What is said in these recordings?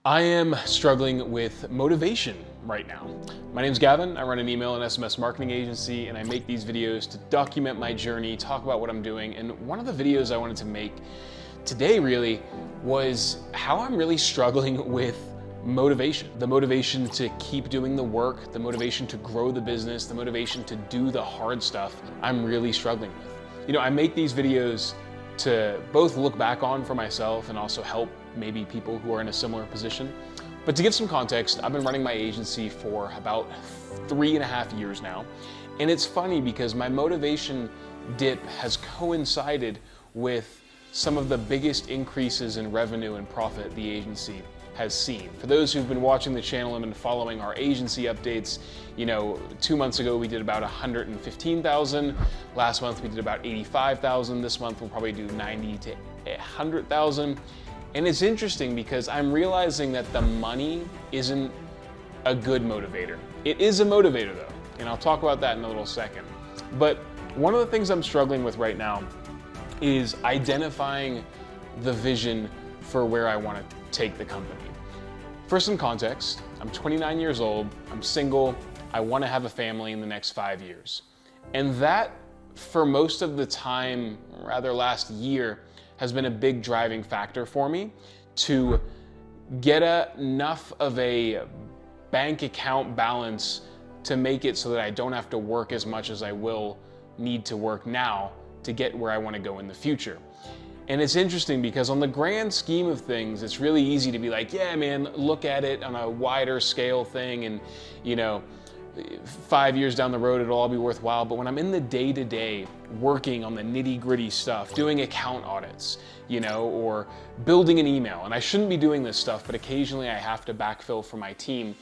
I am struggling with motivation right now. My name's Gavin. I run an email and SMS marketing agency, and I make these videos to document my journey, talk about what I'm doing. And one of the videos I wanted to make today really was how I'm really struggling with motivation. The motivation to keep doing the work, the motivation to grow the business, the motivation to do the hard stuff I'm really struggling with. I make these videos to both look back on for myself and also help maybe people who are in a similar position. But to give some context, I've been running my agency for about 3.5 years now. And it's funny because my motivation dip has coincided with some of the biggest increases in revenue and profit the agency has seen. For those who've been watching the channel and been following our agency updates, 2 months ago we did about 115,000. Last month we did about 85,000. This month we'll probably do 90 to 100,000. And it's interesting because I'm realizing that the money isn't a good motivator. It is a motivator though, and I'll talk about that in a little second. But one of the things I'm struggling with right now is identifying the vision for where I want to take the company. For some context, I'm 29 years old, I'm single, I want to have a family in the next 5 years. And that, for most of the time, rather last year, has been a big driving factor for me to get enough of a bank account balance to make it so that I don't have to work as much as I will need to work now to get where I want to go in the future. And it's interesting because on the grand scheme of things, it's really easy to be like, yeah, man, look at it on a wider scale thing and, 5 years down the road, it'll all be worthwhile. But when I'm in the day-to-day working on the nitty-gritty stuff, doing account audits, or building an email, and I shouldn't be doing this stuff, but occasionally I have to backfill for my team,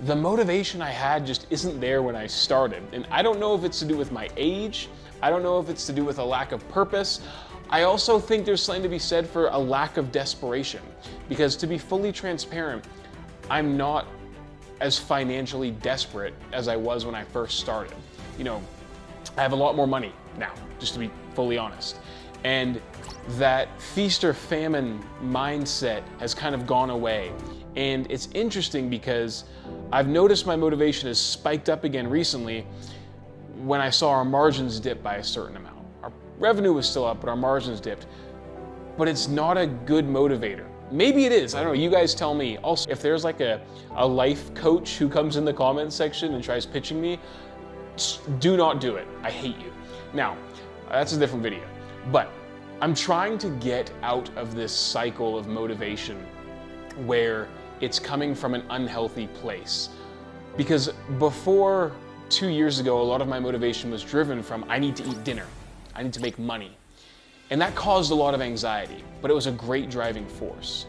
the motivation I had just isn't there when I started. And I don't know if it's to do with my age. I don't know if it's to do with a lack of purpose. I also think there's something to be said for a lack of desperation, because to be fully transparent, I'm not as financially desperate as I was when I first started. I have a lot more money now, just to be fully honest. And that feast or famine mindset has kind of gone away. And it's interesting because I've noticed my motivation has spiked up again recently when I saw our margins dip by a certain amount. Our revenue was still up, but our margins dipped. But it's not a good motivator. Maybe it is, I don't know, you guys tell me. Also, if there's like a life coach who comes in the comments section and tries pitching me, do not do it. I hate you. Now, that's a different video. But I'm trying to get out of this cycle of motivation where it's coming from an unhealthy place. Because before 2 years ago, a lot of my motivation was driven from, I need to eat dinner, I need to make money. And that caused a lot of anxiety, but it was a great driving force.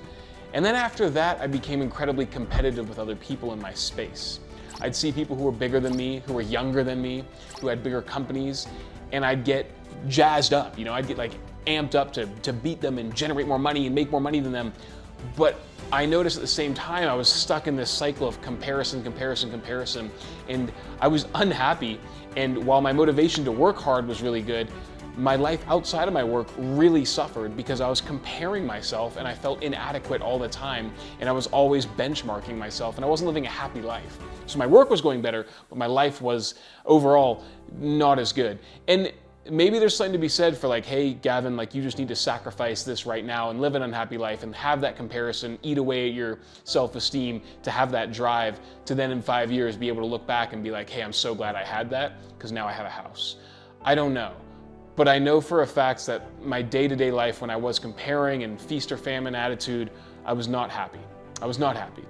And then after that, I became incredibly competitive with other people in my space. I'd see people who were bigger than me, who were younger than me, who had bigger companies, and I'd get jazzed up. I'd get like amped up to beat them and generate more money and make more money than them. But I noticed at the same time I was stuck in this cycle of comparison, and I was unhappy. And while my motivation to work hard was really good, my life outside of my work really suffered because I was comparing myself and I felt inadequate all the time, and I was always benchmarking myself, and I wasn't living a happy life. So my work was going better, but my life was overall not as good. And maybe there's something to be said for like, hey, Gavin, like you just need to sacrifice this right now and live an unhappy life and have that comparison eat away at your self-esteem to have that drive to then in 5 years be able to look back and be like, hey, I'm so glad I had that because now I have a house. I don't know. But I know for a fact that my day-to-day life when I was comparing and feast or famine attitude, I was not happy. I was not happy.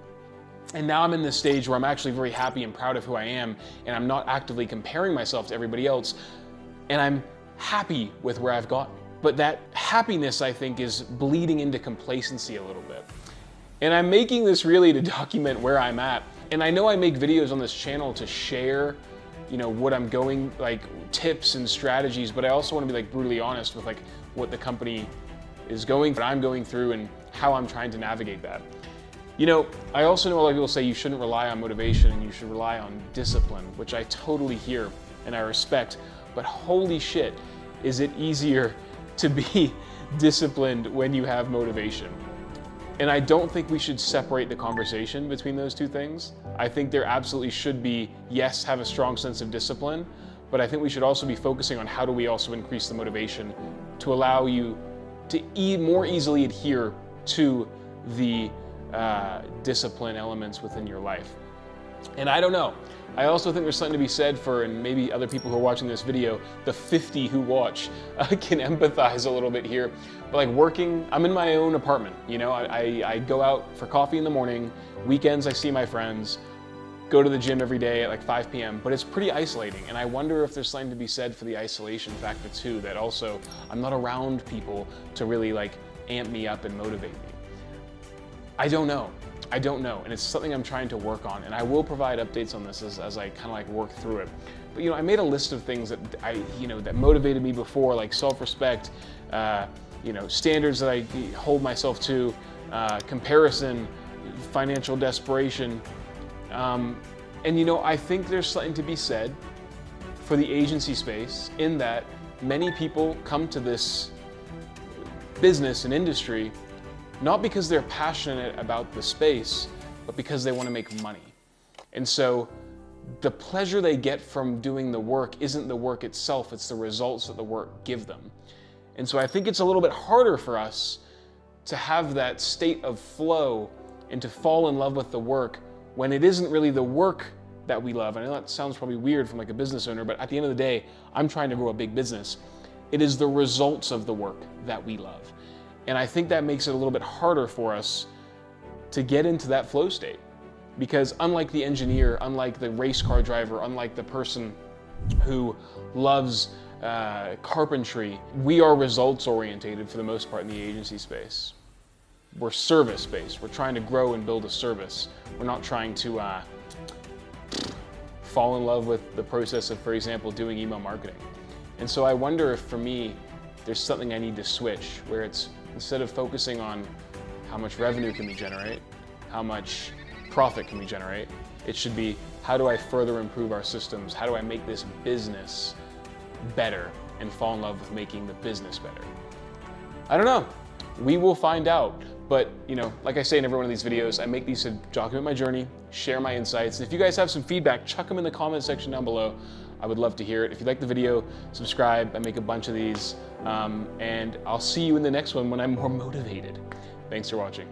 And now I'm in this stage where I'm actually very happy and proud of who I am, and I'm not actively comparing myself to everybody else, and I'm happy with where I've gotten. But that happiness, I think, is bleeding into complacency a little bit. And I'm making this really to document where I'm at. And I know I make videos on this channel to share what I'm going, like tips and strategies, but I also want to be like brutally honest with like what the company is going, what I'm going through, and how I'm trying to navigate that. I also know a lot of people say you shouldn't rely on motivation and you should rely on discipline, which I totally hear and I respect, but holy shit, is it easier to be disciplined when you have motivation. And I don't think we should separate the conversation between those two things. I think there absolutely should be, yes, have a strong sense of discipline, but I think we should also be focusing on how do we also increase the motivation to allow you to more easily adhere to the discipline elements within your life. And I don't know. I also think there's something to be said for, and maybe other people who are watching this video, the 50 who watch, can empathize a little bit here. But like working, I'm in my own apartment, you know, I go out for coffee in the morning, weekends I see my friends, go to the gym every day at like 5 p.m., but it's pretty isolating. And I wonder if there's something to be said for the isolation factor too, that also I'm not around people to really like amp me up and motivate me. I don't know, and it's something I'm trying to work on, and I will provide updates on this as I kind of like work through it. But you know, I made a list of things that that motivated me before, like self-respect, standards that I hold myself to, comparison, financial desperation, and I think there's something to be said for the agency space in that many people come to this business and industry not because they're passionate about the space, but because they want to make money. And so the pleasure they get from doing the work isn't the work itself, it's the results that the work give them. And so I think it's a little bit harder for us to have that state of flow and to fall in love with the work when it isn't really the work that we love. I know that sounds probably weird from like a business owner, but at the end of the day, I'm trying to grow a big business. It is the results of the work that we love. And I think that makes it a little bit harder for us to get into that flow state. Because unlike the engineer, unlike the race car driver, unlike the person who loves carpentry, we are results orientated for the most part in the agency space. We're service based. We're trying to grow and build a service. We're not trying to fall in love with the process of, for example, doing email marketing. And so I wonder if for me, there's something I need to switch where it's, instead of focusing on how much revenue can we generate, how much profit can we generate, it should be how do I further improve our systems? How do I make this business better and fall in love with making the business better? I don't know. We will find out. But like I say in every one of these videos, I make these to document my journey, share my insights. And if you guys have some feedback, chuck them in the comment section down below. I would love to hear it. If you like the video, subscribe. I make a bunch of these. And I'll see you in the next one when I'm more motivated. Thanks for watching.